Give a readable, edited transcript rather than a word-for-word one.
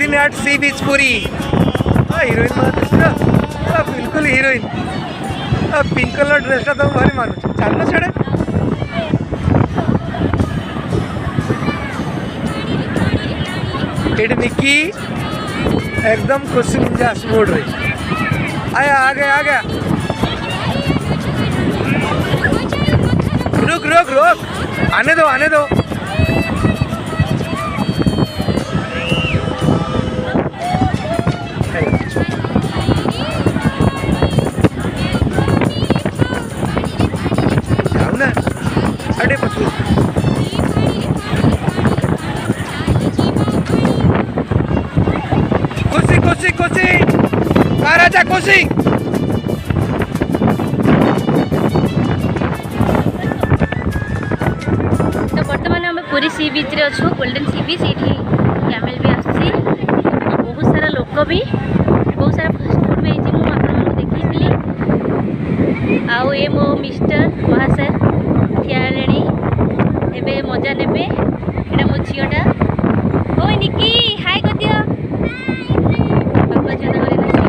दिन एट सी बीच पूरी हीरोइन बिल्कुल हीरोइन पिंक कलर ड्रेसटा तो भारी मानु चल छड़े निक्की एकदम खुशी मिजाज मूड रे आया आ गया रुक रुक रुक आने दो जाओ ना अरे पछू खुशी महाराजा खुशी तो बर्तमान आम पूरी सी बीच रे अच्छु गोल्डन सी बीच ये कैमेल भी आसी बहुत सारा लोक भी बहुत सारा फास्ट फूड भी मुझे देखी आउ ए मो मिस्टर महाशय ठिया एबे मजा नेबे एटा मो झीटा ओ निकी हाय कर दियो बाबा झीटा करे